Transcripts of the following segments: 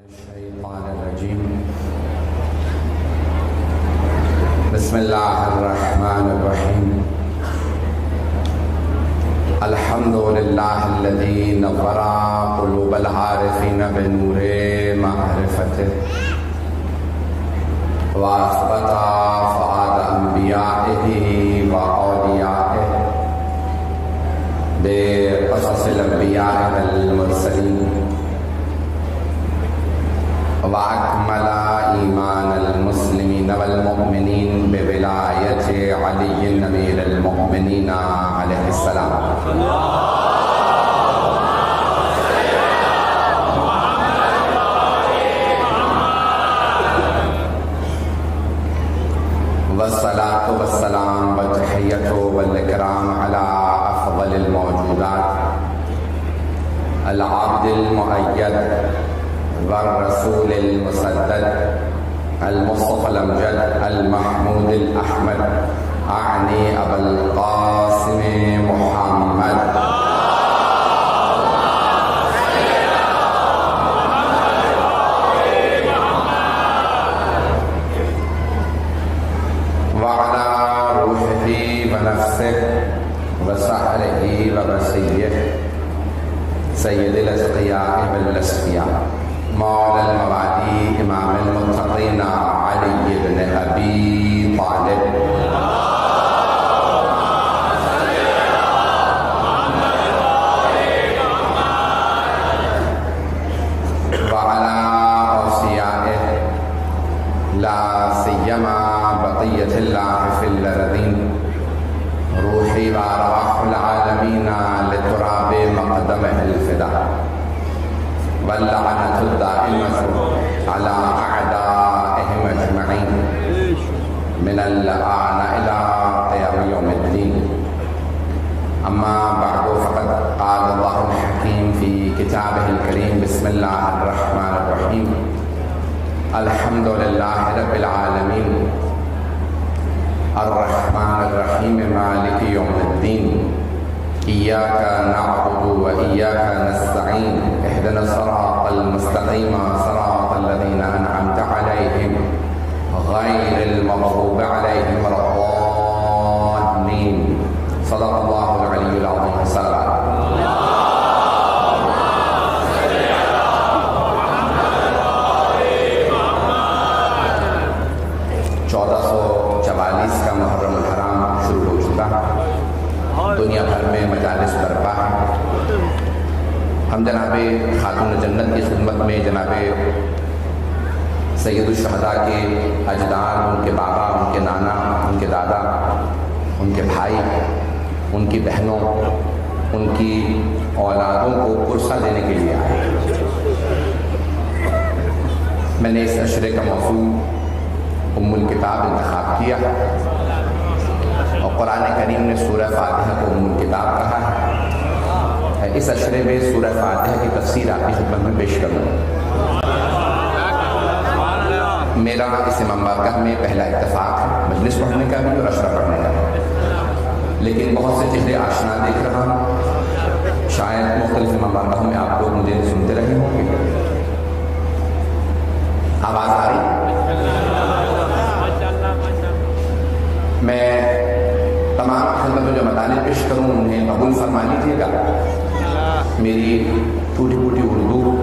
الشيطان الرجيم بسم الله الرحمن الرحيم الحمد لله الذي نور قلوب العارفين بنور معرفته وأثبت فؤاد أنبيائه وأوليائه بقصص الأنبياء والمرسلين وأكمل إيمان المسلمين والمؤمنين بولاية علي أمير المؤمنين عليه السلام والصلاة والسلام والتحية والإكرام على أفضل الموجودات العبد المؤيد والرسول المسدد المصطفى الأمجد المحمود الأحمد أعني أبا القاسم محمد وعلى روحه ونفسه وسحره وبصيره سيد الأتقياء والأصفياء مولى الموالي امام المتقين علي بن ابي طالب وعلى اوصيائه لا سيما بقيه الله في الارضين روحي وارواح العالمين لتراب مقدمه الفداء واللعنة الدائمة على أعدائهم أجمعين من الآن إلى قيام يوم الدين أما بعد فقد قال الله الحكيم في كتابه الكريم بسم الله الرحمن الرحيم الحمد لله رب العالمين الرحمن الرحيم مالك يوم الدين إياك نعبد وإياك نستعين اهدنا الصراط المستقيم صراط الذين أنعمت عليهم غير المغضوب عليهم ولا الضالين صدق الله العلي العظيم الصلاة 1444 کا محرم الحرام شروع ہو چکا دنیا بھر میں مجالس برپا ہے ہم جناب خاتون جنت کی خدمت میں جناب سید الشہداء کے اجداد ان کے بابا ان کے نانا ان کے دادا ان کے بھائی ان کی بہنوں ان کی اولادوں کو پرسہ دینے کے لیے آئے میں نے اس عشرے کا موضوع ام الکتاب انتخاب کیا اور قرآن کریم نے سورہ فاتحہ کو ام الکتاب کہا ہے اس عشرے میں سورہ فاتحہ کی تفسیر آپ کی خدمت میں پیش کروں میرا اس امام بارگاہ میں پہلا اتفاق ہے مجلس پڑھنے کا بھی اور عشرہ پڑھنے کا بھی لیکن بہت سے چہرے آشنا دیکھ رہا ہوں شاید مختلف امام بارگاہوں میں آپ لوگ مجھے سنتے رہے ہوں گے آواز آ رہی میں تمام خدمت میں جو مطالب پیش کروں انہیں قبول فرما لیجیے گا میری ٹوٹی پھوٹی اردو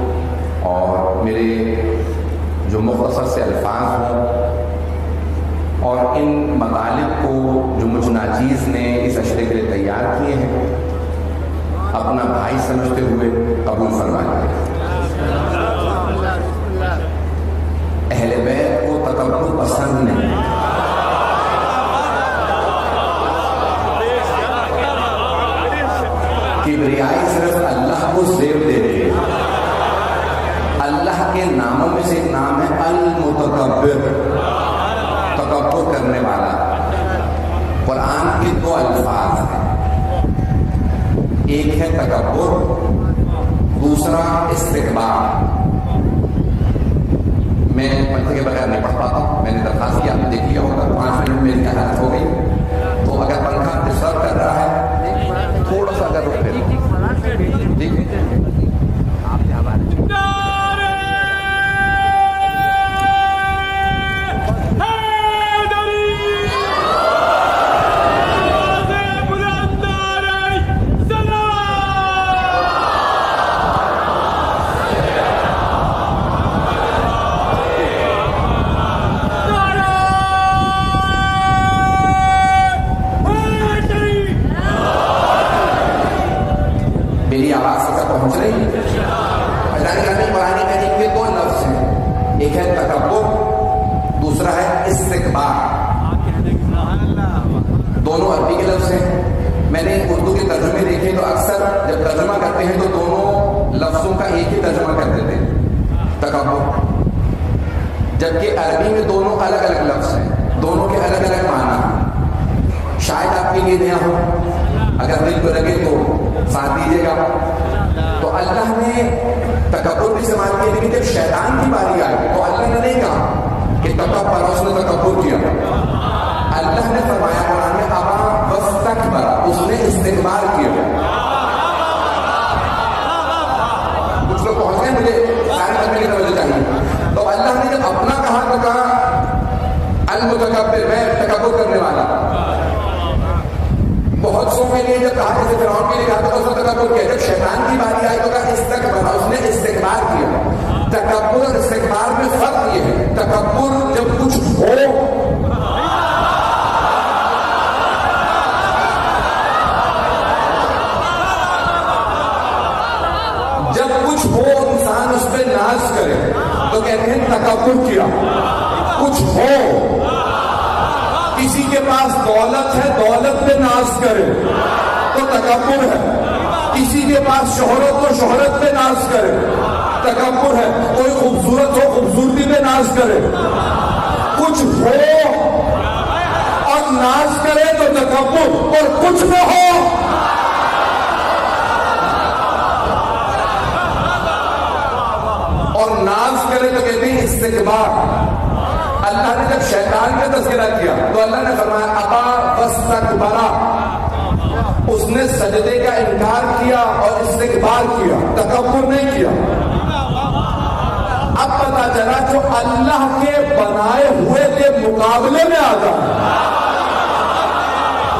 اور میرے جو مختصر سے الفاظ ہوں اور ان مطالب کو جو مجھ ناچیز نے اس عشرے کے لیے تیار کیے ہیں اپنا بھائی سمجھتے ہوئے قبول فرما لیجیے اہل بیت کو تکبر پسند نہیں کبریائی صرف اللہ کو زیب دیتے ہیں اللہ کے ناموں میں سے ایک نام ہے المتکبر تکبر کرنے والا قرآن کے دو الفاظ ہیں ایک ہے تکبر دوسرا استکبار میں پنکھے کے بغیر نہیں پڑھ پاتا میں نے درخواست کی آپ نے دیکھ لیا ہوگا 5 منٹ میں میری حالت ہو گئی تو اگر پنکھا ڈسٹرب کر رہا ہے تھوڑا سا اگر رک پھر ٹھیک ہے کا ایک ہی ترجمہ کر دیتے ہیں، تکبر، جبکہ عربی میں دونوں الگ الگ لفظ ہیں، دونوں کے الگ الگ معنی ہیں۔ شاید آپ کے لیے نیا ہو، اگر دل کو لگے تو ساتھ دیجیے گا۔ تو اللہ نے تکبر بھی استعمال کیا، لیکن جب شیطان کی باری آئی تو اللہ نے نہیں کہا کہ تکبر، اس نے تکبر کیا۔ اللہ نے فرمایا قرآن میں ابا واستکبر، اس نے استکبار کیا۔ کچھ لوگ پہنچ گئے، مجھے سارے کرنے کی توجہ چاہیے۔ تو اللہ نے جب اپنا کہا تو کہا المتکبر، میں تکبر کرنے والا۔ بہت سو کے لیے جب کہا، جیسے فرعون کے لیے کہا تو اس نے تکبر کیا، جب شیطان کی باری آئی تو کہا استکبر، اس نے استکبار کیا۔ تکبر اور استکبار میں فرق یہ ہے، تکبر جب کچھ ہو، جب کچھ ہو انسان اس پہ ناز کرے تو کہتے ہیں تکبر کیا۔ کچھ ہو، کسی کے پاس دولت ہے، دولت پہ ناز کرے تو تکبر ہے۔ کسی کے پاس شہرت ہو، شہرت پہ ناز کرے تکبر ہے۔ کوئی خوبصورت ہو، خوبصورتی پہ ناز کرے۔ کچھ ہو اور ناز کرے تو تکبر، اور کچھ نہ ہو اور ناز کرے تو کہتے ہیں استکبار۔ اللہ نے جب شیطان کا تذکرہ کیا تو اللہ نے فرمایا ابا واستکبر، اس نے سجدے کا انکار کیا اور استکبار کیا، تکبر نہیں کیا۔ اب پتا چلا جو اللہ کے بنائے ہوئے کے مقابلے میں آتا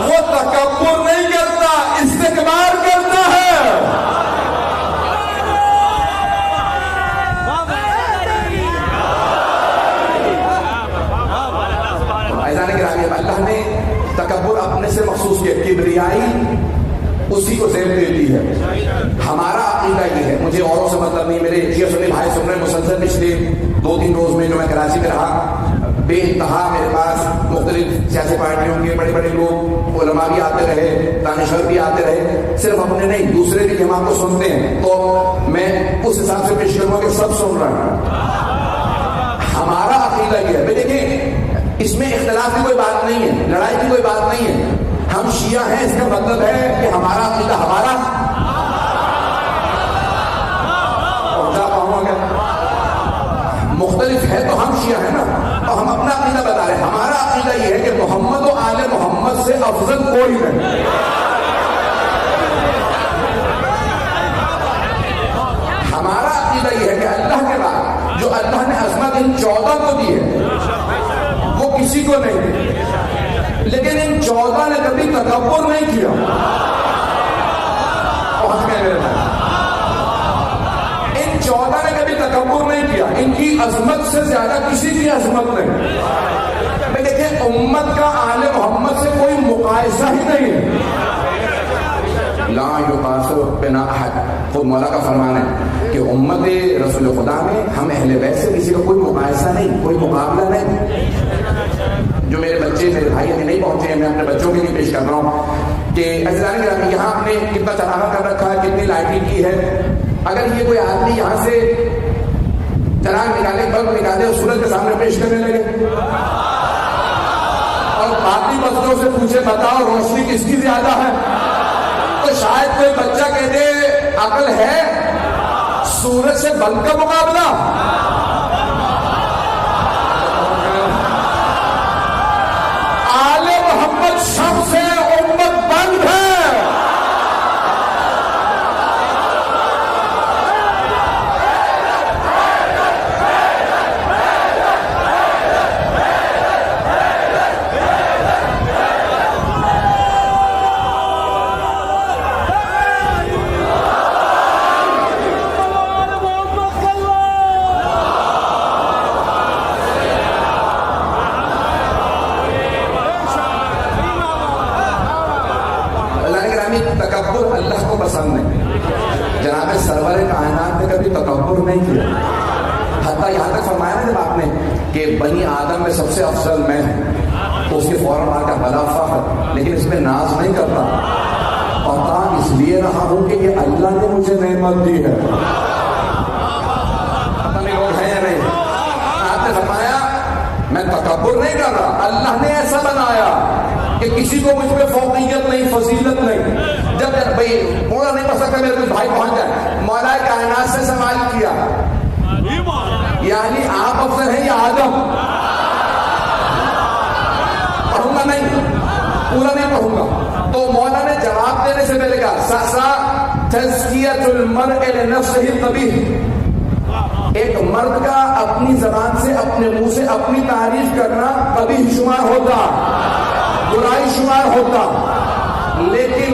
وہ تکبر نہیں کرتا، استکبار کرتا ہے۔ اللہ نے تکبر اپنے سے مخصوص کیا، کبریائی اسی کو زیب دیتی ہے۔ ہمارا عقیدہ یہ ہے، مجھے اوروں سے مطلب نہیں، میرے شیعہ سنی بھائی سن رہے مسلسل پچھلے 2-3 روز میں جو میں کراچی میں رہا، بے انتہا میرے پاس مختلف سیاسی پارٹیوں کے بڑے بڑے لوگ، علماء بھی آتے رہے، دانشور بھی آتے رہے، صرف اپنے نہیں دوسرے بھی ہم آپ کو سنتے ہیں، تو میں اس حساب سے پیش کروں کہ سب سن رہے ہیں۔ ہمارا عقیدہ یہ ہے، دیکھیں اس میں اختلاف کی کوئی بات نہیں ہے، لڑائی کی کوئی بات نہیں ہے۔ ہم شیعہ ہیں، اس کا مطلب ہے کہ ہمارا عقیدہ ہمارا مختلف ہے تو ہم شیعہ ہیں نا، اور ہم اپنا عقیدہ بتا رہے ہیں۔ ہمارا عقیدہ یہ ہے کہ محمد و آل محمد سے افضل کوئی نہیں۔ ہمارا عقیدہ یہ ہے کہ اللہ کے بعد جو اللہ نے عظمت ان 14 کو دی ہے وہ کسی کو نہیں دی، لیکن ان 14 نے کبھی تکبر نہیں کیا۔ پہنچ گئے میرے بھائی، ان 14 نے کبھی تکبر نہیں کیا، ان کی عظمت سے زیادہ کسی کی عظمت نہیں۔ دیکھیں امت کا آل محمد سے کوئی مقایسہ ہی نہیں ہے۔ لا یقاسر بنا احد، خود مولا کا فرمان ہے کہ امت رسول خدا میں ہم اہل بیت سے کسی کا کوئی مقایسہ نہیں، کوئی مقابلہ نہیں۔ جو میرے بچے میرے بھائی ابھی نہیں پہنچے ہیں، میں اپنے بچوں کے لیے پیش کر رہا ہوں کہ عزیزان گرامی یہاں آپ نے کتنا چراغا کر رکھا ہے، کتنی لائٹنگ کی ہے۔ اگر یہ کوئی آدمی یہاں سے چراغ نکالے، بلب نکالے اور سورج کے سامنے پیش کرنے لگے اور باقی بچوں سے پوچھے بتاؤ روشنی کس کی زیادہ ہے، تو شاید کوئی بچہ کہہ دے عقل ہے، سورج سے بلب کا مقابلہ۔ آل محمد سب سے امت بند ہے۔ تکبر اللہ کو پسند نہیں۔ جناب سرور کائنات نے کبھی تکبر نہیں کیا، حتیٰ یہاں تک فرمایا نا جب آپ نے کہ بنی آدم میں سب سے افضل میں ہوں، تو اس کے فوراً آ کر بلا فخر، لیکن اس میں ناز نہیں کرتا، اور اس لیے رہا ہوں کہ یہ اللہ نے مجھے نعمت دی ہے۔ کو مجھ پہ فوقیت نہیں، فضیلت نہیں. جب بھائی پورا نہیں پڑھ سکتا میرے کچھ بھائی پہنچ جائے. مولا کائنات سے سوال کیا یعنی آپ افضل ہیں یا آدم؟ پڑھوں گا نہیں، پورا نہیں پڑھوں گا. تو مولا نے جواب دینے سے پہلے کہا ساسا تزکیۃ المرء لنفسہ قبیح. ایک مرد کا اپنی زبان سے، اپنے منہ سے اپنی تعریف کرنا قبیح شمار ہوتا، برائی شمار ہوتا. لیکن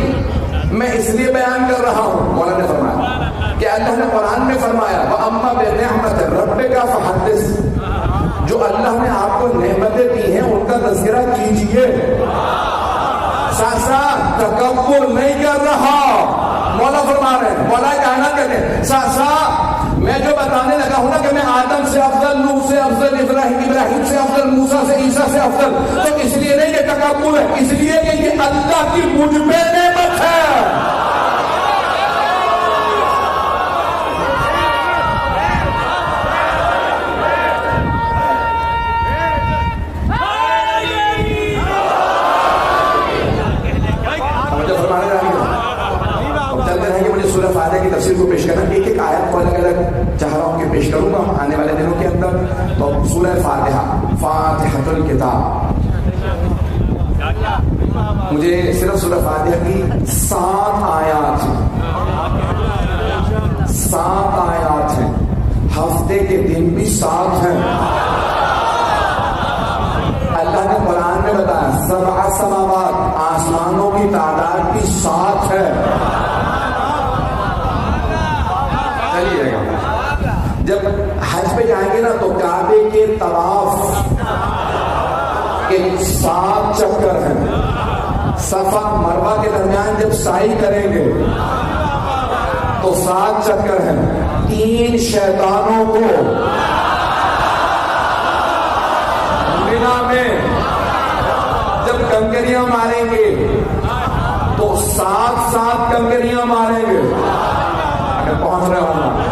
میں اس لیے بیان کر رہا ہوں، مولا نے فرمایا کہ اللہ نے قرآن میں فرمایا وَأَمَّا بِنِعْمَةِ رَبِّكَ فَحَدِّثْ. جو اللہ نے آپ کو نعمتیں دی ہیں ان کا تذکرہ کیجئے. ساسا تکبر نہیں کر رہا، مولا فرما رہے ہیں، مولا کائنات کہتے ہیں ساسا میں جو بتانے لگا ہوں نا کہ میں آدم سے افضل، نوح سے افضل، ابراہیم سے افضل، موسیٰ سے، عیسیٰ سے افضل، تو اس لیے نہیں کہ تکبر ہے، اس لیے کہ یہ اللہ کی مجھ پہ نعمت ہے. سورہ فاتحہ کی تفسیر کو پیش کرنا، ایک ایک آیت کو الگ الگ چاہ رہا ہوں کہ پیش کروں گا آنے والے دنوں کے اندر. تو سورہ فاتحہ، فاتحۃ الکتاب، مجھے صرف سورہ فاتحہ کی 7 آیات ہیں، 7 آیات ہیں. ہفتے کے دن بھی 7 ہیں. اللہ نے قرآن میں بتایا 7 سماوات، آسمانوں کی تعداد بھی 7 ہے. جب حج پہ جائیں گے نا تو کعبے کے طواف کے 7 چکر ہیں. صفا مروہ کے درمیان جب سعی کریں گے تو 7 چکر ہیں. 3 شیطانوں کو مینا میں جب کنکریاں ماریں گے تو 7 کنکریاں ماریں گے. اگر پہنچ رہے ہوں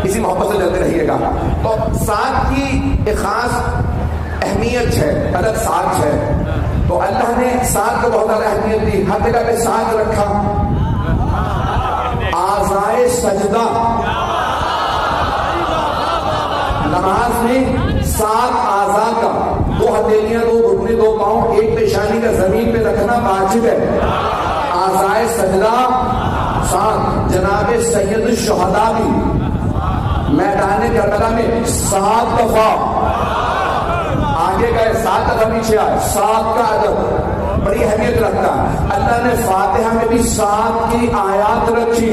اسی محبت سے چلتے رہیے گا. تو 7 کی ایک خاص اہمیت ہے، عدد 7 ہے. تو اللہ نے 7 کو بہت زیادہ اہمیت دی، ہر جگہ پہ 7 رکھا. اعضائے سجدہ، نماز میں 7 اعضاء کا، 2 ہتھیلیاں، 2 گھٹنے، 2 پاؤں، 1 پیشانی کا زمین پہ رکھنا واجب ہے. اعضائے سجدہ 7. جناب سید الشہداء بھی میدان کربلا میں 7 دفعہ آگے گئے، 7 دفعہ پیچھے آئے. 7 کا عدد بڑی اہمیت رکھتا ہے. اللہ نے فاتحہ میں بھی 7 کی آیات رکھی،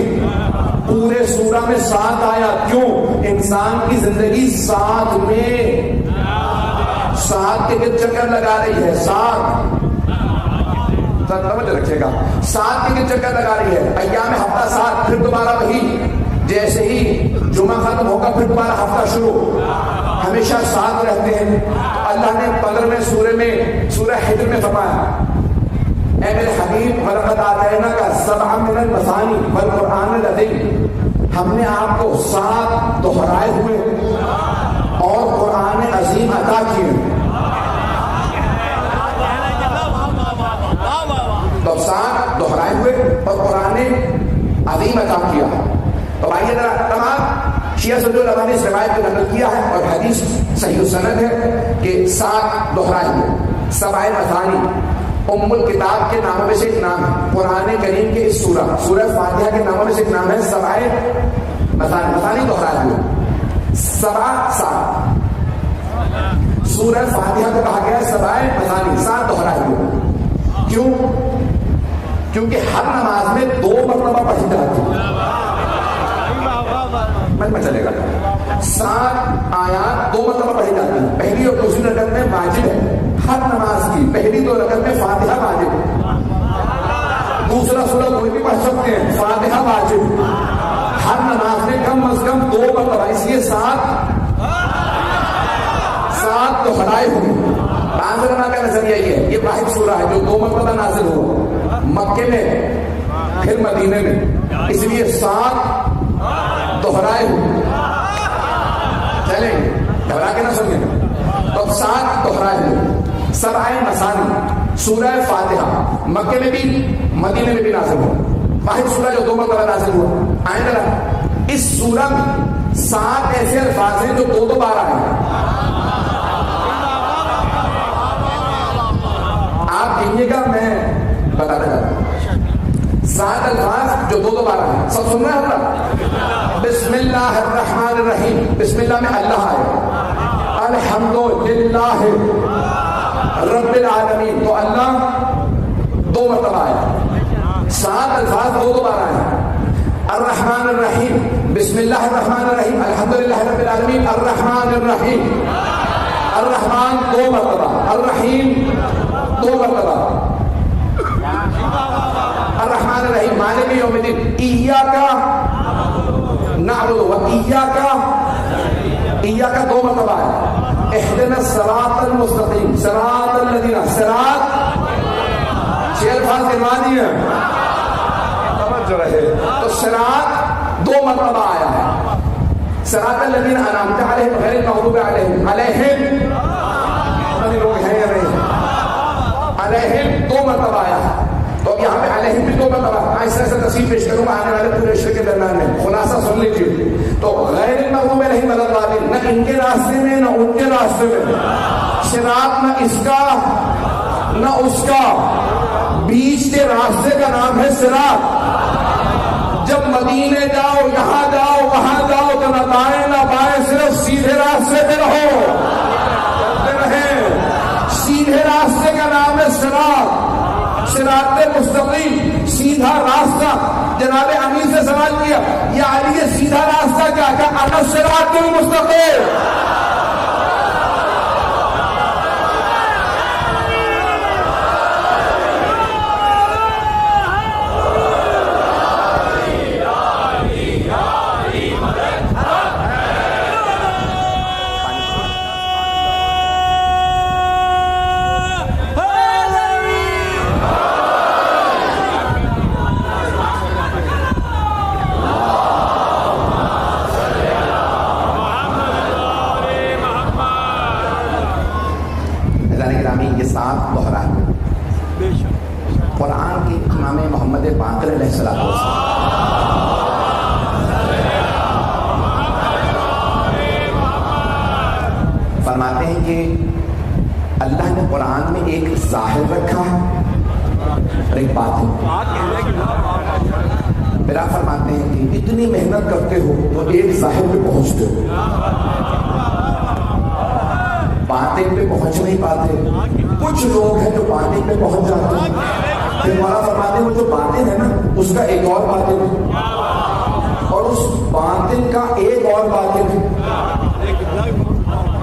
پورے سورہ میں 7 آیات. کیوں؟ انسان کی زندگی 7 میں 7 کے چکر لگا رہی ہے. 7 رکھے گا، 7 کے چکر لگا رہی ہے. ایام ہفتہ 7، پھر دوبارہ وہی، جیسے ہی جمعہ ختم ہوگا پھر دوبارہ ہفتہ شروع. ہمیشہ 7 رہتے ہیں. اللہ نے 15ویں سورے میں، سورہ حجر میں فرمایا اے میرے حبیب وَلَقَدْ آتَيْنَاكَ سَبْعًا مِنَ الْمَثَانِي وَالْقُرْآنِ الْعَظِيمِ. ہم نے آپ کو 7 دہرائے ہوئے اور قرآن عظیم عطا کیے. تو 7 دہرائے ہوئے اور قرآن عظیم عطا کیا. تو آئیے ذرا تمام شیعہ سنت العلماء نے اس روایت کو نقل کیا ہے اور حدیث صحیح السند ہے کہ 7 دہرائے ہوئے. 7 مثانی ام الکتاب کے ناموں میں سے ایک نام ہے. قرآن کریم کے اس سورہ فاتحہ کے ناموں میں سے ایک نام ہے 7 مثانی. مثانی دہرائے ہوئے 7 سورہ فاتحہ کو کہا گیا 7 مثانی، 7 دہرائے ہوئے. کیوں؟ کیونکہ ہر نماز میں 2 مرتبہ پڑھی جاتی ہے. میں چلے گا 7 آیات 2 مرتبہ پڑھی جاتی ہیں. پہلی اور دوسری رکعت میں واجب ہے ہر نماز کی. پہلی 2 رکعت میں فاتحہ واجب ہے. دوسرا سورہ کوئی بھی پڑھ سکتے ہیں، فاتحہ واجب. ہر نماز میں کم از کم 2 مرتبہ، اس لیے 7 دہرائے ہوئے. علماء کا نظریہ یہ ہے، یہ واحد سورہ ہے جو 2 مرتبہ نازل ہوا، مکے میں پھر مدینے میں، اس لیے 7 دہرائے ہوئے. چلیں گے، گھبرا کے نہ سنیں گے. تو 7 دوہرائے ہوئے. سبع مثانی سورہ فاتحہ مکے میں بھی مدینے میں بھی نازل ہوا. واحد سورہ جو 2 مرتبہ نازل ہوا. آئیں ذرا اس سورہ میں 7 ایسے الفاظ ہیں جو 2 بار آئے ہیں. آپ کہیے گا میں بتا دے گا. 7 الفاظ جو 2 بار آئے ہیں. سب سن رہے ہیں آپ؟ بسم اللہ الرحمن الرحیم. بسم اللہ میں اللہ آئے. الحمدللہ رب العالمین تو اللہ 2 مرتبہ آئے. 7 الفاظ 2 بار آئے ہیں. الرحمن الرحیم بسم اللہ الرحمن الرحیم الحمدللہ رب العالمین الرحمن الرحیم. الرحمن 2 مرتبہ, الرحیم 2 مرتبہ. الرحمن الرحیم مالک یوم الدین ایاک نعبد و ایاک 2 مرتبہ ہے. اہدنا الصراط المستقیم صراط الذین صراط 6 الفاظ گنوانی ہیں توجہ رہے. تو صراط 2 مرتبہ آیا ہے. صراط الذین انعمت علیہم غیر المغضوب علیہم علیہم پتہ لوگ ہیں یا نہیں علیہم 2 مرتبہ آیا ہے. تو اب یہاں پہ علیہم بھی 2 مرتبہ. ایسا ایسا تفصیل پیش کروں گا آنے والے پورے عشرے کے درمیان میں. خلاصہ سن لیجیے. تو غیر المغضوب علیہم ولا الضالین نہ ان کے راستے میں نہ ان کے راستے میں. صراط نہ اس کا نہ اس کا, بیچ کے راستے کا نام ہے صراط. جب مدینے جاؤ یہاں جاؤ وہاں جاؤ تو نہ دائیں نہ بائیں صرف سیدھے راستے پہ رہو. سیدھے راستے کا نام ہے صراط. صراط مستقیم سیدھا راستہ. جناب امیر سے سوال کیا یا علی یہ سیدھا راستہ کیا کہ انا صراط المستقیم. یہ 7 دوہرا ہے. قرآن کے امام محمد باقر علیہ السلام فرماتے ہیں کہ اللہ نے قرآن میں ایک ظاہر رکھا ہے اور ایک باطن. پھر آپ فرماتے ہیں کہ اتنی محنت کرتے ہو تو ایک ظاہر پہ پہنچتے ہو, باطن پہ پہنچ نہیں پاتے. کچھ لوگ ہیں جو باطن پہ پہنچ جاتے ہیں. پھر مولا فرماتے ہیں وہ جو باطن ہے نا اس کا ایک اور باطن ہے اور اس باطن کا ایک اور باطن ہے.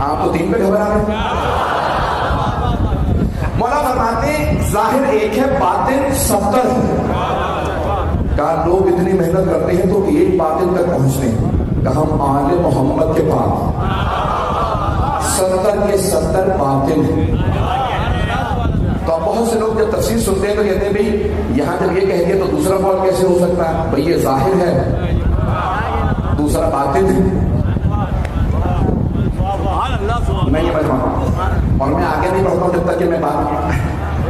آپ تو 3 پہ گھبرا رہے ہیں. مولا فرماتے ہیں ظاہر ایک ہے باطن 70 ہے. کہا لوگ اتنی محنت کرتے ہیں تو ایک باطن تک پہنچتے ہیں. کہا ہم آل محمد کے پاس 70 کے 70 باطن ہیں. تو اب بہت سے لوگ جب تفسیر سنتے ہیں تو کہتے ہیں بھئی یہاں جب یہ کہہ گے تو دوسرا قول کیسے ہو سکتا ہے؟ بھئی یہ ظاہر ہے دوسرا باطن ہے. میں یہ بجھا اور میں آگے نہیں بڑھتا ہوں جب تک کہ میں بات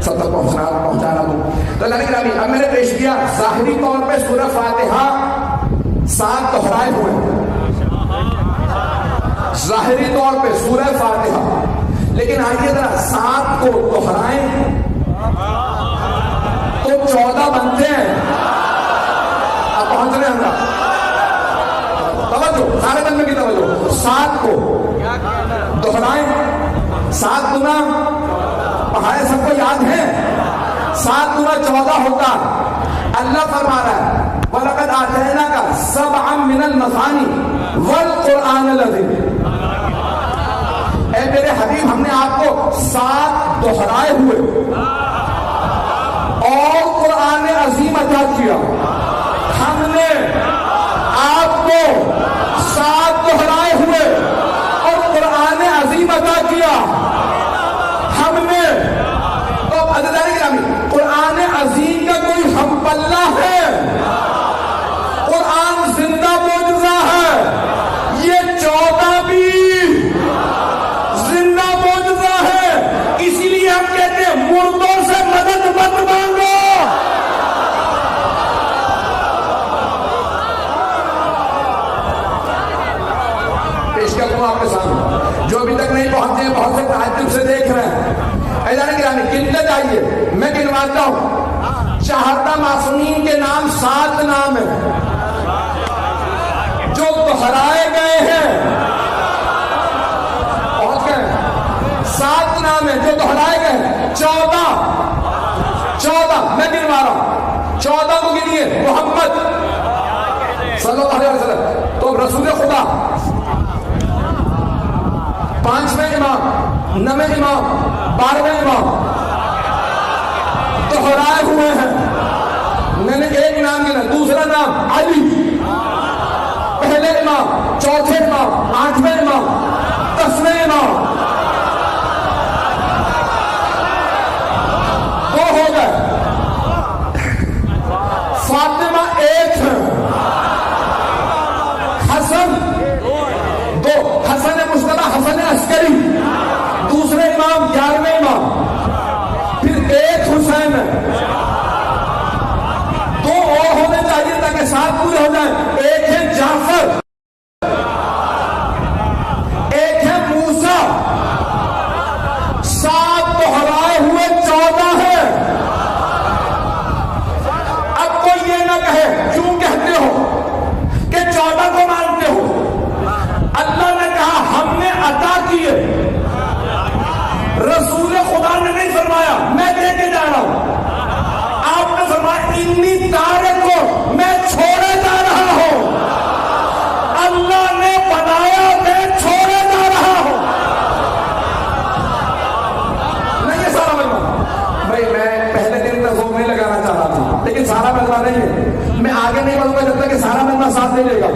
سب تک پہنچانا دوں. تو اللہ نے اب میں نے پیش کیا ظاہری طور پہ سورہ فاتحہ 7 دوہرائے ہوئے ظاہری طور پہ سورہ فاتحہ. لیکن آئیے ذرا 7 کو دوہرائیں تو 14 بنتے ہیں. اب پہنچ رہے ہیں توجہ سارے بندے کی توجہ. 7 کو دوہرائیں 7 گنا پڑھائے سب کو یاد ہے 7 گنا 14 ہوتا. اللہ فرما رہا ہے وَلَقَدْ آتَيْنَاكَ سَبْعًا مِنَ الْمَثَانِي وَالْقُرْآنِ الْعَظِيمِ. اے میرے حبیب ہم نے آپ کو 7 دوہرائے ہوئے اور قرآن عظیم عطا کیا. ہم نے آپ کو 7 دوہرائے ہوئے اور قرآن عظیم عطا کیا. ہم نے تو عزیزان گرامی قرآن عظیم کا کوئی ہم پلہ ہے؟ قرآن زندہ معجزہ ہے. یہ 14 بھی سناتا ہوں، چہردہ معصومین کے نام 7 نام ہیں جو دہرائے گئے ہیں، اور کیا 7 نام ہیں جو دہرائے گئے ہیں، 14 میں گنوا رہا ہوں، 14 کو گنیے، محمد صلی اللہ علیہ وسلم تو رسول خدا، 5ویں امام، 9ویں امام، 12ویں امام دہرائے ہوئے ہیں۔ میں نے ایک نام گنا، دوسرا نام علی، پہلے امام، چوتھے امام، 8ویں امام، 10ویں امام، 2 ہو گئے۔ فاطمہ 1 ہے، حسن 2، حسن مصطفیٰ، حسن عسکری، دوسرے امام 11ویں امام، پھر 1 حسین ہے، 2 اور ہونے چاہیے تاکہ 7 پورے ہو جائیں۔ ایک ہے جعفر، ایک ہے موسیٰ، 7 دہرائے ہوئے 14 ہے۔ اب کوئی یہ نہ کہے کیوں کہتے ہو کہ 14 کو مانتے ہو، اللہ نے کہا ہم نے عطا کیے، رسول خدا نے نہیں فرمایا میں دے کے جا رہا ہوں، آپ نے فرمایا انی تارک کو میں چھوڑے جا رہا ہوں، اللہ نے بنایا میں چھوڑے جا رہا ہوں۔ نہیں یہ سارا مجمع بھائی میں پہلے دن تک زور نہیں لگانا چاہ رہا تھا، لیکن سارا مجمع نہیں ہے، میں آگے نہیں بڑھوں گا جب تک کہ سارا مجمع ساتھ نہیں لے گا۔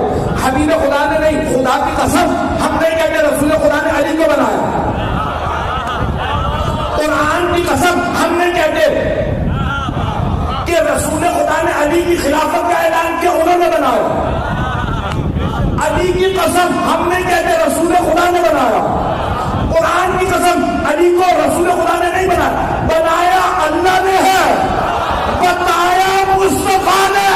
حبیب خدا نے نہیں، خدا کی قسم ہم نہیں کہتے رسول خدا نے علی کو بنایا، قرآن کی قسم ہم نہیں کہتے کہ رسول خدا نے علی کی خلافت کا اعلان کیا انہوں نے بنایا، علی کی قسم ہم نہیں کہتے رسول خدا نے بنایا، قرآن کی قسم علی کو رسول خدا نے نہیں بنایا، بنایا اللہ نے ہے، بتایا مصطفیٰ نے۔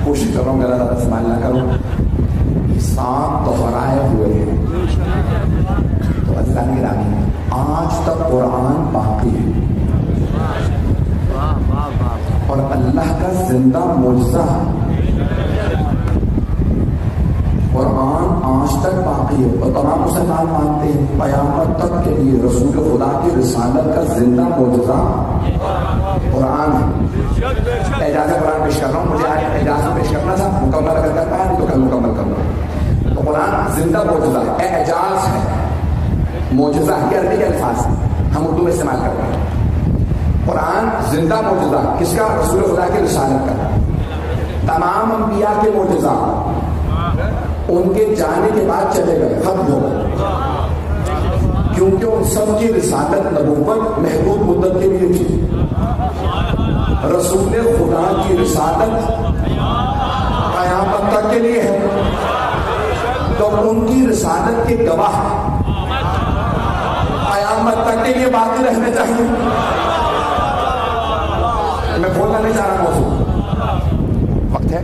کوشش کر رہا ہوں کہ اللہ استعمال نہ کروں، 7 دہرائے ہوئے ہیں۔ تو عزیزان گرامی آج تک قرآن باقی ہے اور اللہ کا زندہ معجزہ قرآن آج تک باقی ہے، اور تمام مسلمان مانتے ہیں قیامت تک کے لیے رسول خدا کی رسالت کا زندہ معجزہ قرآن ہے۔ اعجاز قرآن پیش کر رہا ہوں، مجھے آج اعجاز پیش کرنا تھا، مکمل اگر کر پایا نہیں تو کل مکمل کر لوں۔ تو قرآن زندہ معجزہ ہے، اعجاز ہے، معجزہ ہے، عربی کے الفاظ ہم اردو میں استعمال کر رہے ہیں۔ قرآن زندہ معجزہ کس کا؟ رسول خدا کی رسالت کا۔ تمام انبیاء کے معجزہ ان کے جانے کے بعد چلے گئے، ختم ہو گئے، کیونکہ ان سب کی رسالت نبوت محدود مدت کے لیے تھی۔ رسول خدا کی رسالت قیامت تک کے لیے ہے، تو ان کی رسالت کے گواہ قیامت تک کے لیے باقی رہنے چاہیے۔ میں بولنا نہیں چاہ رہا، موضوع وقت ہے،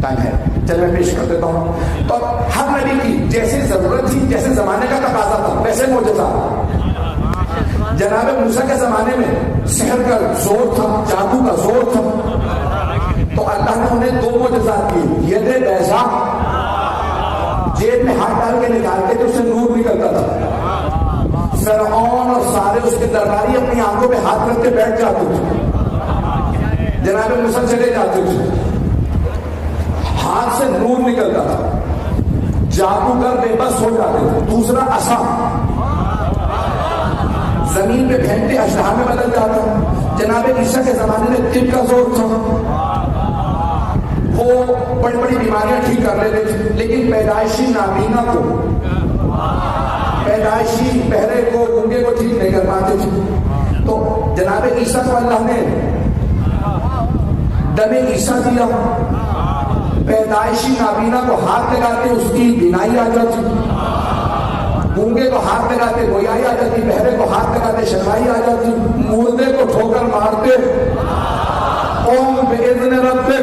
ٹائم ہے، چل میں پیش کر دیتا ہوں۔ تو ہر نبی کی جیسی ضرورت تھی، جیسے زمانے کا تقاضا تھا، ویسے معجزہ۔ جناب موسیٰ کے زمانے میں سحر کا زور تھا، جادو کا زور تھا، تو اللہ نے انہیں 2 معجزات کیے، ید بیضا، جیب میں ہاتھ ڈال کے نکالتے تھے، اس سے نور نکلتا تھا۔ فرعون اور سارے اس کے درباری اپنی آنکھوں پہ ہاتھ رکھ کے بیٹھ جاتے تھے، جناب موسیٰ چلے جاتے تھے، ہاتھ سے نور نکلتا تھا، جادوگر بے بس ہو جاتے تھے۔ دوسرا عصا، زمین پہ پھینکتے اژدہا میں بدل جاتا۔ جناب عیسیٰ کے زمانے میں طب کا زور تھا، وہ بڑی بڑی بیماریاں ٹھیک کر لیتے تھے، لیکن پیدائشی نابینا کو، پیدائشی بہرے کو، گونگے کو ٹھیک نہیں کر پاتے تھے۔ تو جناب عیسیٰ کو اللہ نے دم عیسیٰ دیا، پیدائشی نابینا کو ہاتھ لگاتے اس کی بینائی آ جاتی، گونگے کو ہاتھ لگاتے گویائی آ جاتی، بہرے کو ہاتھ لگاتے شنوائی آ جاتی، مردے کو ٹھوکر مارتے قوم بِإِذْنِ رَبِّكَ،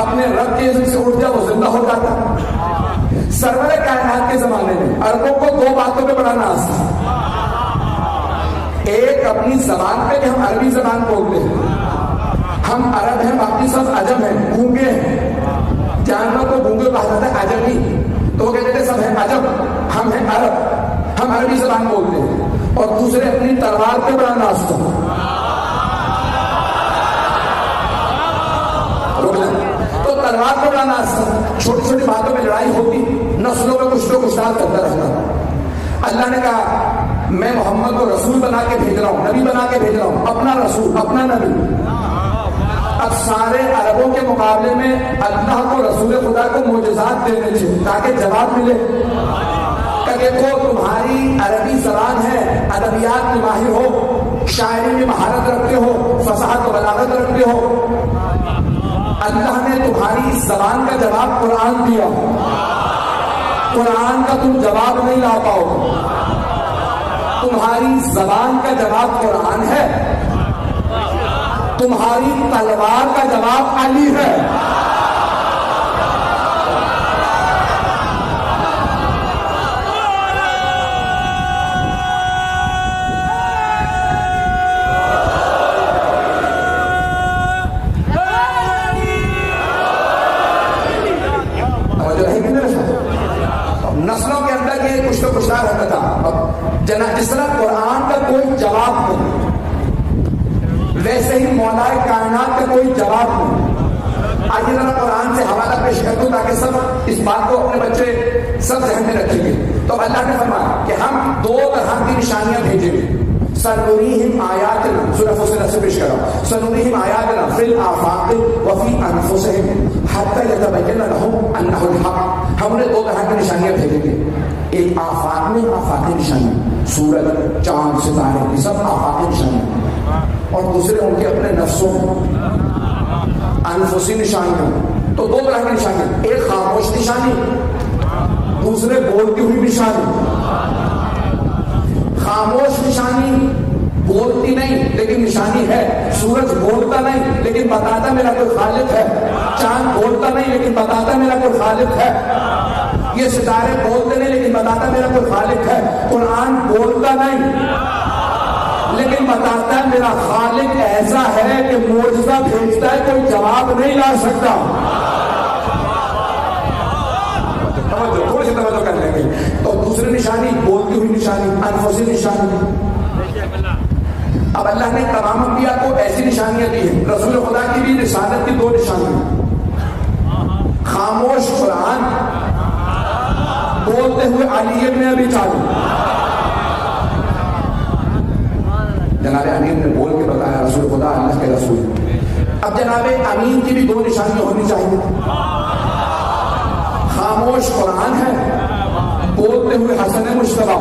اپنے رب کے اذن سے اٹھ جا وہ زندہ ہو جاتا۔ سرور کائنات کے زمانے میں عربوں کو دو باتوں پہ بڑا ناز تھا، ایک اپنی زبان پہ کہ ہم عربی زبان بولتے ہیں، ہم عرب ہیں باقی سب عجم ہیں، گونگے ہیں، جانور کو گونگے کہا جاتا ہے عجمی، تو وہ کہتے تھے سب ہیں عجم، ہم ہیں عرب، ہم عربی زبان بولتے ہیں۔ اور دوسرے اپنی تلوار پہ بڑا ناز تھا، تو تلوار پہ بڑا ناز تھا، چھوٹی چھوٹی باتوں میں لڑائی ہوتی، نسلوں میں کچھ تو کچھ سال کرتا رہتا۔ اللہ نے کہا میں محمد کو رسول بنا کے بھیج رہا ہوں، نبی بنا کے بھیج رہا ہوں، اپنا رسول اپنا نبی۔ اب سارے عربوں کے مقابلے میں اللہ کو رسول خدا کو معجزات دینے چاہیے تاکہ جواب ملے کہ دیکھو تمہاری عربی زبان ہے، ادبیات میں ماہر ہو، شاعری میں مہارت رکھتے ہو، فصاحت و بلاغت رکھتے ہو، اللہ نے تمہاری اس زبان کا جواب قرآن دیا، قرآن کا تم جواب نہیں لا پاؤ، تمہاری زبان کا جواب قرآن ہے، تمہاری تلوار کا جواب علی ہے۔ نسلوں کے اندر یہ کچھ تو کچھ نہ رہتا تھا، جس طرح قرآن کا کوئی جواب نہیں ویسے ہی مولا کائنات کا کوئی جواب نہیں۔ آئیے ذرا قرآن سے حوالہ پیش کر دوں تاکہ سب اس بات کو اپنے بچے سب ذہن میں رکھیں گے۔ تو اللہ نے فرمایا کہ ہم دو طرح کی نشانیاں بھیجیں گے، سنریہم آیاتنا، سورہ فصلت سے پیش کرا، سنریہم آیاتنا فی الآفاق وفی انفسہم حتی یتبین لہم انہ الحق۔ ہم نے دو طرح کی نشانیاں بھیجیں گے، ایک آفاق میں آفاقی نشانیاں، سورج چاند ستارے یہ سب آفاقی نشانیاں، اور دوسرے ان کے اپنے نفسوں انفسی نشانیاں۔ تو دو طرح کی نشانیاں، ایک خاموش نشانی، دوسرے بولتی ہوئی نشانی۔ خاموش نشانی بولتی نہیں لیکن نشانی ہے، سورج بولتا نہیں لیکن بتاتا میرا کوئی خالق ہے، چاند بولتا نہیں لیکن بتاتا میرا کوئی خالق ہے، یہ ستارے بولتے نہیں لیکن بتاتا میرا کوئی خالق ہے، قرآن بولتا نہیں لیکن بتاتا ہے میرا خالق ایسا ہے کہ معجزہ بھیجتا ہے کوئی جواب نہیں لا سکتا۔ تھوڑی سی توجہ کر لیں گے۔ تو دوسری نشانی بولتی ہوئی نشانی، انفسی نشانی۔ اب اللہ نے تمام انبیاء کو ایسی نشانیاں دی ہیں، رسول خدا کی بھی رسالت کی دو نشانیاں، خاموش قرآن، بولتے ہوئے علی ابن ابی طالب۔ جناب امین نے بول کے بتایا رسول خدا اللہ کے رسول۔ اب جناب امین کی بھی دو نشانیاں ہونی چاہیے، خاموش قرآن ہے، بولتے ہوئے حسن مجتبیٰ،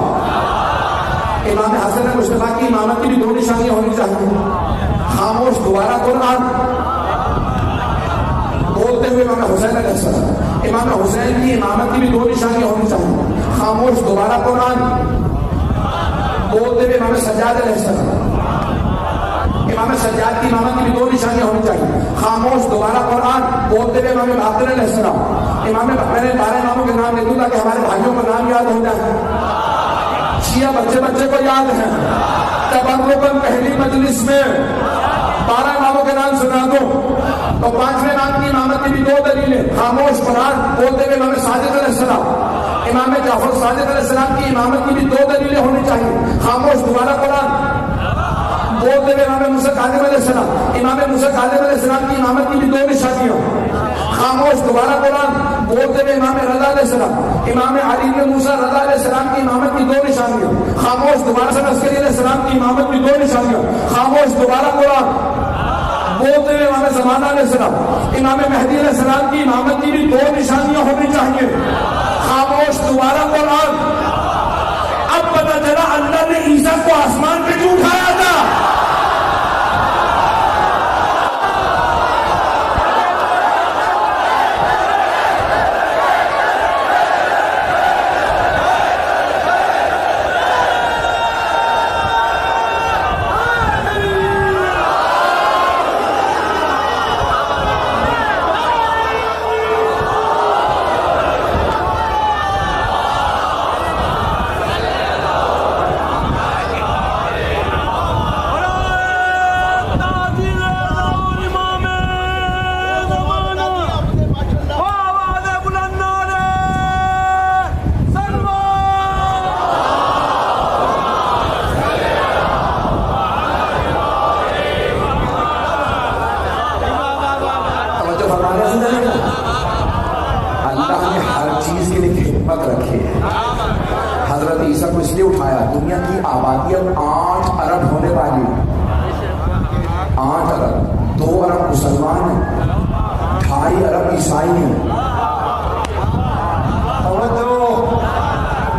امام حسن مجتبیٰ کی امامت کی بھی دو نشانیاں ہونی چاہیے، خاموش دوبارہ قرآن، بولتے ہوئے امام حسین علیہ السلام، امام حسین کی امامت کی بھی دو نشانیاں ہونی چاہیے، خاموش دوبارہ قرآن، بولتے ہوئے امام سجاد علیہ السلام، امام سجاد کی امامت کی بھی دو نشانیاں ہونی چاہیے، خاموش دوبارہ قرآن، بولتے ہوئے امام باقر علیہ السلام۔ میں نے 12 اماموں کے نام لے دوں تاکہ ہمارے بھائیوں کو نام یاد ہو جائے، شیعہ بچے بچے کو یاد ہے، تبرکاً پہلی مجلس میں 12 اماموں کے نام سنا دو۔ تو 5ویں امام کی امامت کی بھی دو دلیلیں، خاموش قرآن، بولتے ہوئے امام صادق علیہ السلام، امام جعفر صادق علیہ السلام کی امامت کی بھی دو دلیلیں ہونی چاہیے، خاموش دوبارہ قرآن، بولتے ہوئے امام موسیٰ کاظم علیہ السلام، امام موسیٰ کاظم علیہ السلام کی امامت کی بھی دو نشانیاں، خاموش دوبارہ قرآن، بولتے ہوئے امام رضا علیہ السلام، امام علی بن موسیٰ رضا علیہ السلام کی امامت کی دو نشانیاں، خاموش دوبارہ حسن عسکری علیہ السلام کی امامت کی دو نشانیاں، خاموش دوبارہ قرآن، بولتے ہوئے امام زمانہ علیہ السلام، امام مہدی علیہ السلام کی امامت کی بھی دو نشانیاں ہونی چاہیے، خاموش دوبارہ قرآن۔ اب پتہ چلا اللہ نے عیسیٰ کو آسمان پہ کیوں اٹھایا تھا؟ اللہ نے ہر چیز کے لیے حکمت رکھی ہے. حضرت عیسیٰ کو اس لیے اٹھایا, دنیا کی آبادی اب 8 ارب ہونے والی, 8 ارب, 2 ارب مسلمان ہیں, 2.5 ارب عیسائی ہیں.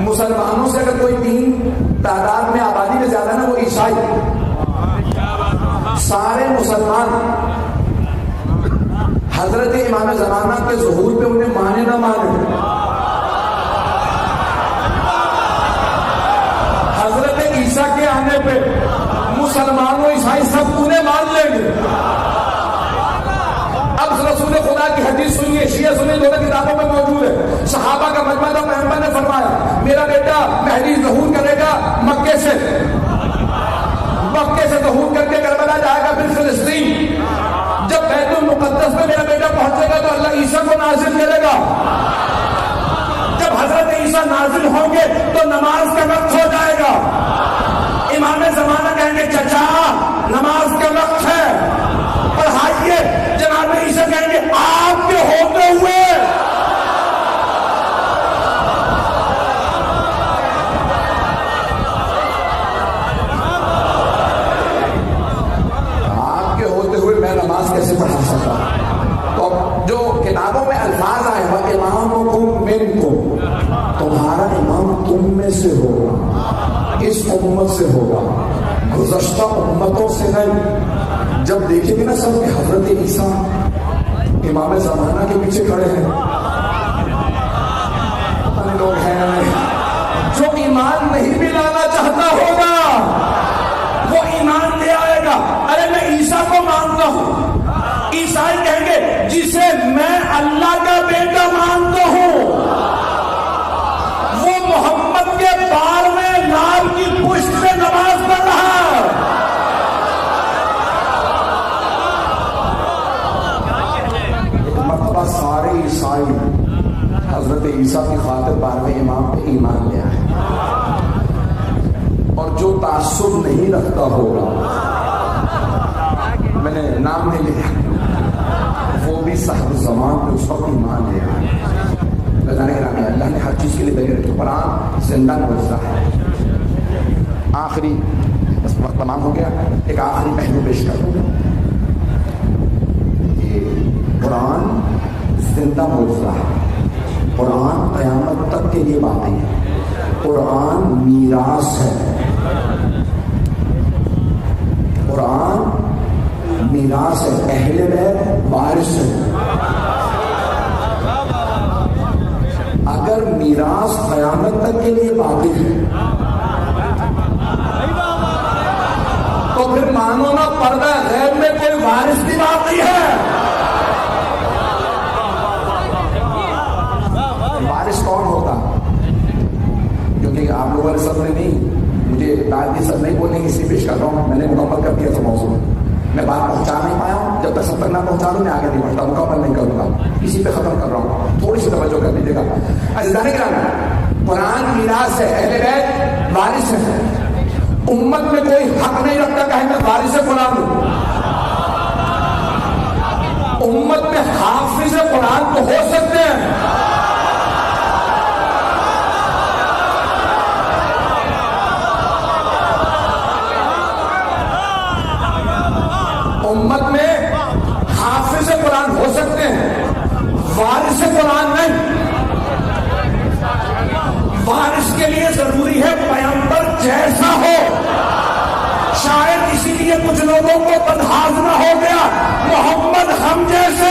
مسلمانوں سے اگر کوئی 3 تعداد میں آبادی میں زیادہ نا, وہ عیسائی. سارے مسلمان حضرت امام زمانہ کے ظہور پہ انہیں مانے نہ مانے, حضرت عیسیٰ کے آنے پہ مسلمانوں عیسائی سب انہیں مان لیں گے. اب رسول خدا کی حدیث سنیے, شیعہ سنیے, دونوں کتابوں میں موجود ہے. صحابہ کا مجمع تھا, پیغمبر نے فرمایا میرا بیٹا مہدی ظہور کرے گا مکے سے ظہور کر کے کربلا جائے گا, پھر فلسطین. جب بیت المقدس میں میرا بیٹا پہنچے گا تو اللہ عیسیٰ کو نازل کرے گا. جب حضرت عیسیٰ نازل ہوں گے تو نماز کا وقت ہو جائے گا. امام زمانہ کہیں گے چچا نماز کا وقت ہے, پڑھائیے. جناب عیسیٰ کہیں گے آپ کے ہوتے ہوئے میں نماز کیسے پڑھا سکتا. تو جو کتابوں میں الفاظ آئے وہ امامکم منکم, تمہارا امام تم میں سے ہوگا, اس امت سے ہوگا, گزشتہ امتوں سے نہیں. جب دیکھیں گے نا سب کہ حضرت عیسیٰ امام زمانہ کے پیچھے کھڑے ہیں, پتہ لوگ ہیں جو ایمان نہیں بھی لانا چاہتا ہوگا وہ ایمان لے آئے گا. ارے میں عیسیٰ کو مانتا ہوں. عیسائی کہیں گے جسے میں اللہ کا بیٹا مانتا ہوں وہ محمد کے 12ویں نام کی پشت پہ نماز پڑھ رہا ہے. ایک مرتبہ سارے عیسائی حضرت عیسیٰ کی خاطر 12ویں امام پہ ایمان لے آئے, اور جو تعصب نہیں رکھتا ہوگا, میں نے نام نہیں لیا, وہ بھی صاحب زمان پہ اس وقت ایمان لے آئے. اللہ نے ہر چیز کے لیے دلیل رکھی. قرآن زندہ معجزہ ہے. آخری بس وقت تمام ہو گیا, ایک آخری پہلو پیش کر دوں. یہ قرآن زندہ معجزہ ہے. قرآن قیامت تک کے لیے باقی ہے. قرآن میراث ہے. قرآن میراث ہے, اہل بیت وارث ہے. اگر میراث قیامت تک کے لیے باقی ہے تو پھر مانو نا پردہ غیب میں کوئی وارث بھی باقی ہے. وارث کون ہوتا؟ کیونکہ آپ لوگوں نے سب نے نہیں, مجھے دادی سب نہیں بولنے کی اسی پیش کر رہا ہوں. میں نے مکمل کر دیا تھا موضوع, میں بات پہنچا نہیں پایا ہوں. جب تک سب تک نہ پہنچا دوں میں آگے نہیں بڑھتا, مکمل نہیں کروں گا. اسی پہ ختم کر رہا ہوں, تھوڑی سی توجہ کر لیجیے گا. عزیزان کرام, قرآن میراث ہے, اہل بیت وارث ہے. امت میں کوئی حق نہیں رکھتا کہ میں وارث قرآن ہوں. امت میں حافظ قرآن تو ہو سکتے ہیں, امت میں حافظ قرآن ہو سکتے ہیں, وارث قرآن نہیں. وارث کے لیے ضروری ہے پیغمبر جیسا ہو. شاید اسی لیے کچھ لوگوں کو بدہاضمہ ہو گیا, محمد ہم جیسے.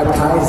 28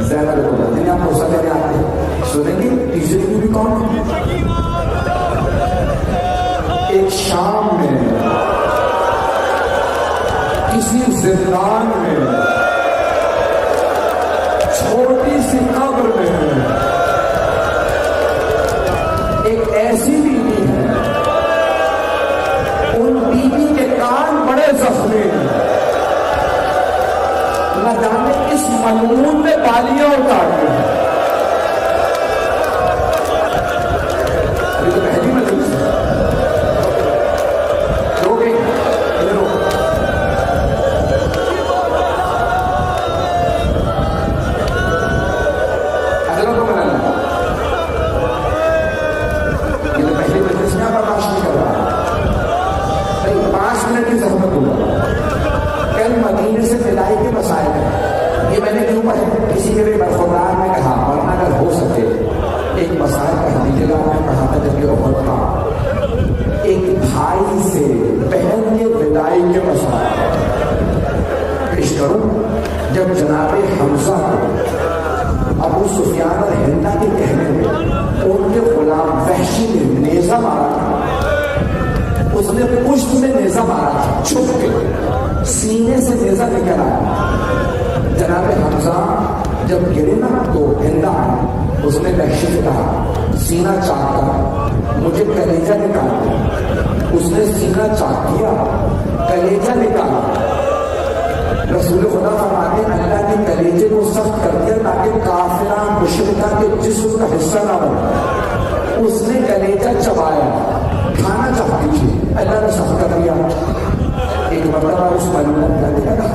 زینب کو بولتے ہیں آپ غصہ کرنے آتے ہیں. سنیں گے تیسری بیوی کون ہے؟ ایک شام میں کسی زندان میں چھوٹی سی قبر میں ایک ایسی بیوی ہے، ان بیوی کے کان بڑے زخمی ہیں، نہ جانے اس ملعون میں بالیاں اتار دی ہیں. یہ تو پہلی مجلس ہے. ہو گئی ادھر ہو. اگر کو بنا لیں یہ تو پہلی مجلس میں برداشت نہیں کر رہا. 5 منٹ کی زحمت ہوگا. کل مدینے سے بدائی کے مسائل ہیں. یہ میں نے کیوں پڑھا؟ کسی کے بھی برخوردار نے کہا ورنہ اگر ہو سکے ایک مسائل کا حدیث میں پڑھا تھا جب یہ عہد تھا. ایک بھائی سے بہن کے بدائی کے مسائل پیش کروں. جب جناب حمزہ کو ابو سفیان اور ہندا کے کہنے میں ان کے غلام وحشی نے نیزہ مارا تھا. اس نے پشت میں نیزہ مارا تھا، چھپ کے سینے سے نیزہ نکل آیا. جناب حمزہ جب گرے نا تو ہندا اس نے وحشی سے کہا سینہ چاک کر مجھے کلیجہ نکال. اس نے سینہ چاک کیا، کلیجہ نکالا. رسول خدا فرماتے ہیں اللہ نے کلیجے کو سخت کر دیا تاکہ کافرہ مشرکہ کے جسم کا حصہ نہ بنے. اس نے کلیجہ چبایا، کھانا چاہتی تھی، اللہ نے سخت کر دیا. ایک مرتبہ اس ملعون نے کہا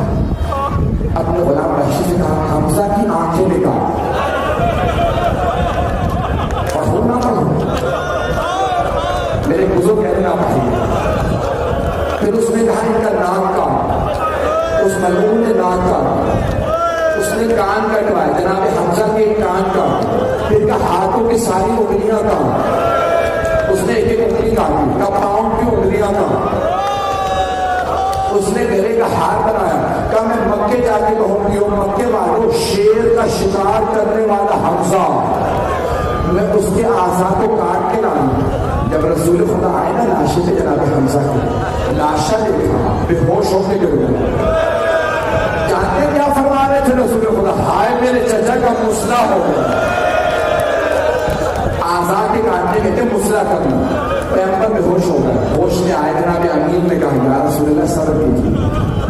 اپنے غلام وحشی سے کہا حمزہ کی آنکھیں نکال. پڑھو نہ پڑھو میرے بزرگ کہنے نہ پڑھیے. پھر اس نے کہا ان کا ناک کاٹ. اس ملعون نے ناک کاٹ. اس نے کان کٹوائے، جناب حمزہ کے کان کاٹ. پھر کہا ہاتھوں کی ساری انگلیاں کاٹ. اس نے ایک ایک انگلی کاٹی. کہا پاؤں کی انگلیاں کاٹ. اس نے گلے کا ہار بنایا. کہا میں مکے جا کے کہوں گی اور مکے والوں شیر کا شکار کرنے والا حمزہ میں اس کے اعضاء کو کاٹ کے لاؤں. جب رسول خدا آئے نا لاشے پہ جناب حمزہ کی لاشا دیکھا بے ہوش ہو کے گر گئے. جانتے کیا فرما رہے تھے رسول خدا؟ ہائے میرے چچا کا مسئلہ ہو گیا. اعضاء کے کاٹنے کہتے مسئلہ کرنا. پیغمبر بے ہوش ہو گئے. ہوش میں آئے جناب امین نے کہا یا رسول اللہ صبر کیجیے.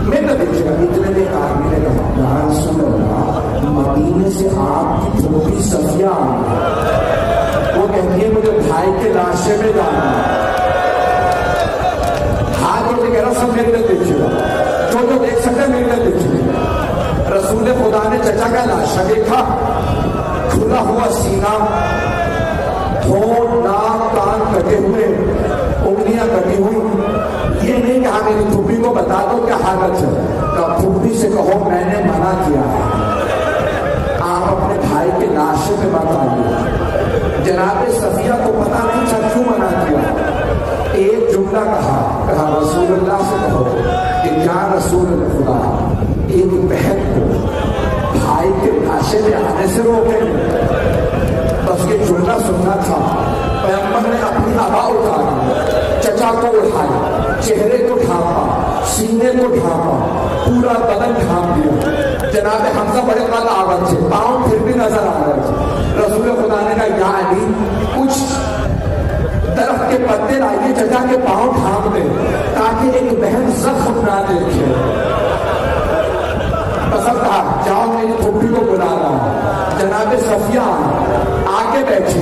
میں نہ دیکھے گا. اتنے میں آدمی نے کہا یا رسول اللہ مدینے سے آپ کی پھوپھی صفیہ وہ کہتی ہے مجھے بھائی کے لاشے میں جانا. ہاتھ جو کہہ رہا سب میرے نے دیکھے گا. جو دیکھ سکتے میرے نے دیکھے گا. رسول خدا نے چچا کا لاشا دیکھا، کھلا ہوا سینہ، ہونٹ ناک کان کٹے ہوئے، انگلیاں کٹی ہوئی. یہ نہیں کہا میری پھوپھی کو بتا دو کیا حالت ہے. کہا پھوپھی سے کہو میں نے منع کیا ہے، آپ اپنے بھائی کے لاشے پہ مت آئیے. جناب صفیہ کو پتا نہیں تھا کیوں منع کیا. ایک جملہ کہا رسول اللہ سے کہو کہ کیا رسول خدا ایک بہن کو بھائی کے لاشے میں آنے سے روکے. بس یہ جملہ سننا تھا. پیغمبر نے اپنی آبا اٹھائی، چچا کو اٹھائی، چہرے کو ڈھانپا، سینے کو ڈھانپا، پورا بدن ڈھانپ دیا. جناب حمزہ بڑے قد آوت تھے، پاؤں پھر بھی نظر آ رہے تھے. رسول خدا نے کہا یا علی کچھ درخت کے پتے لائیے چچا کے پاؤں ڈھانپ دیں تاکہ ایک بہن زخم نہ دیکھے. پسند تھا جاؤ میری پھوپھی کو بلا رہا. جناب صفیہ آگے بیٹھی،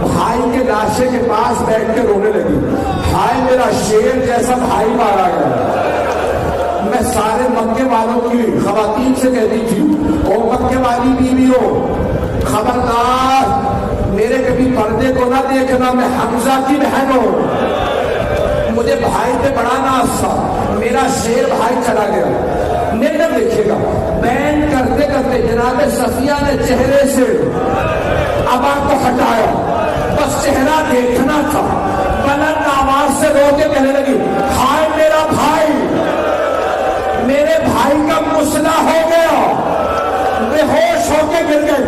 بھائی کے لاشے کے پاس بیٹھ کے رونے لگی. ہائے میرا شیر جیسا بھائی مارا گیا. میں سارے مکے والوں کی خواتین سے کہتی تھی او مکے والی بیویوں خبردار میرے کبھی پردے کو نہ دیکھنا، میں حمزہ کی بہن ہوں. مجھے بھائی پہ بڑا ناز تھا، میرا شیر بھائی چلا گیا. نہیں نہ دیکھے گا. بین کرتے کرتے جناب صفیہ نے چہرے سے ابا کو ہٹایا، بس چہرہ دیکھنا تھا. بلند آواز سے رو کے کہنے لگی ہائے میرا بھائی، میرے بھائی کا مسئلہ ہو گیا. بے ہوش ہو کے گر گئے.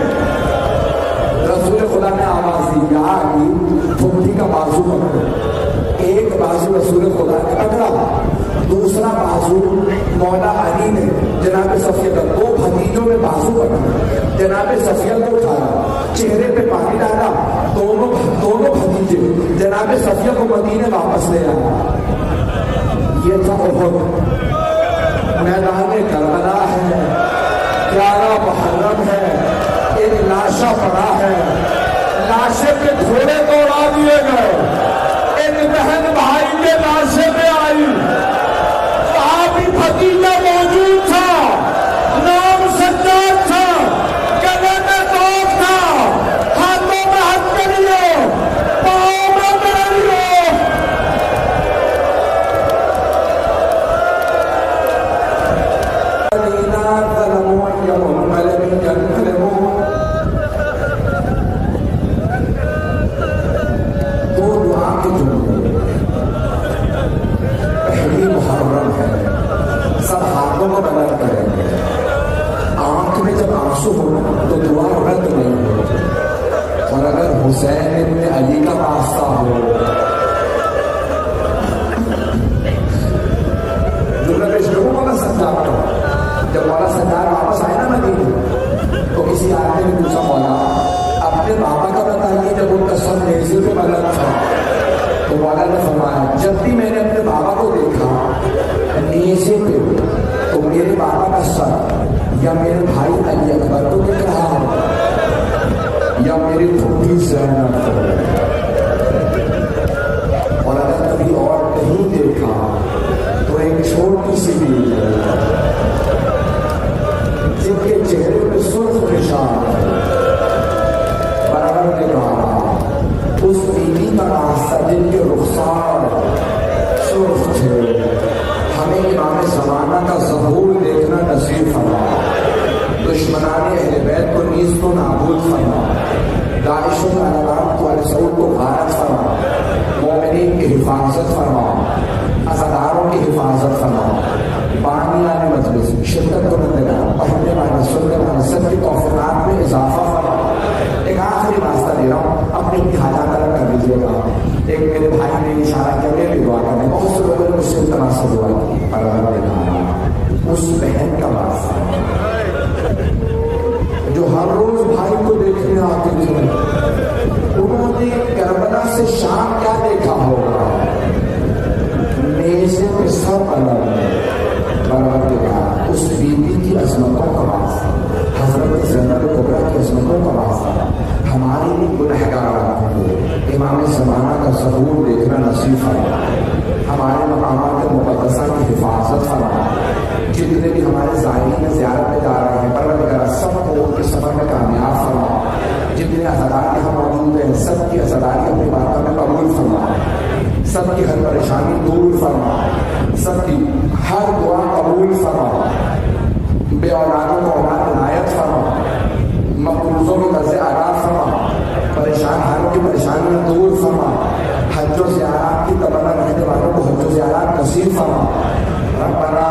رسول خدا نے آواز دی یا علی پھوپھی کا بازو پکڑو. ایک بازو رسول خدا نے پکڑا, دوسرا بازو مولا علی نے جناب صفیہ کا, دو بھتیجوں میں بازو پکڑا, جناب صفیہ کو اٹھایا, چہرے پہ پانی ڈالا, دونوں بھتیجے جناب صفیہ کو مدینے واپس لے آیا. یہ تھا احد, میدان کربلا ہے, 11 محرم ہے, ایک لاشا پڑا ہے, لاشے کے گھوڑے دوڑا دیے گئے, ایک بہن بھائی کے لاشے میں آئی, وہاں بھی بھتیجا موجود تھا, نام سجاد تھا, گلے میں توپ تھا, ہاتھوں میں ہتھکڑیاں, پاؤں میں بیڑیاں. پہلی محرم ہے, سب ہاتھوں کو بلند کریں گے, آنکھ میں جب آنسو ہونا تو دعا رد نہیں ہوتی, اور اگر حسین ابن علی کا واسطہ ہو, جملہ پیش کروں مولا سجاد کا. جب مولا سجاد واپس آئے نا مدینے تو کسی آدمی نے پوچھا مولا اپنے بابا کا بتائیے جب ان کا سب نیزے پہ بلند تھا. تو مولا نے فرمایا جب بھی میں نے اپنے بابا کو دیکھا نیزے پہ تو میرے بابا کا سر یا میرے بھائی علی اکبر کو دکھ رہا ہے یا میری پھوپھی زینب کو, اور اگر کبھی اور نہیں دیکھا تو ایک چھوٹی سی بیوی جن کے چہرے پہ سرخ نشان ہے, برابر نے کہا اس بیوی کا راستہ جن کے رخسار سرخ تھے, ہمیں امام زمانہ کا ظہور دیکھنا نصیب فرما, دشمنان اہل بیت کو نیز کو نابود فرما, داعش و طالبان کو سعود کو غارت فرما, مومنین کی حفاظت فرما, عزاداروں کی حفاظت فرما, بانیان مجلس شرکت کنندگان پڑھنے والے سننے والے سب کی توفیقات میں اضافہ فرما. ایک آخری راستہ دے رہا ہوں, اپنی حاجات طلب کر لیجیے گا. ایک میرے بھائی نے اشارہ کیا, میں بھی دعا کرنے, بہت سے لوگوں نے مجھ سے طرح سے دعا کی, پر اس بہن کا واسطہ جو ہر روز بھائی کو دیکھنے آتے تھے, انہوں نے کربلا سے شام کیا دیکھا ہوگا, نیزے پہ سب الگ اس بیوی کی عظمتوں کا واسطہ, حضرت زینب کبریٰ کی عظمتوں کا واسطہ, ہمارے لیے گنہگار کو امام زمانہ کا ظہور دیکھنا نصیب فرما, ہمارے مقامات مقدسہ کی حفاظت فرما, جتنے بھی ہمارے زائرین زیارت میں جا رہے ہیں پروردگار سب کو ان کے سفر میں کامیاب فرما, جتنے عزادار یہاں موجود ہیں سب کی عزاداری اپنی باتوں میں قبول فرما, سب کی ہر پریشانی دور فرما, سب کی ہر دعا قبول فرما, بے اولادوں کو اولاد عنایت فرما, مقروضوں کو قرض ادا فرما, پریشان حالوں کی پریشانی دور فرما, حج و زیارات کی تمنا رکھنے والوں کو حج و زیارات نصیب فرما. ربنا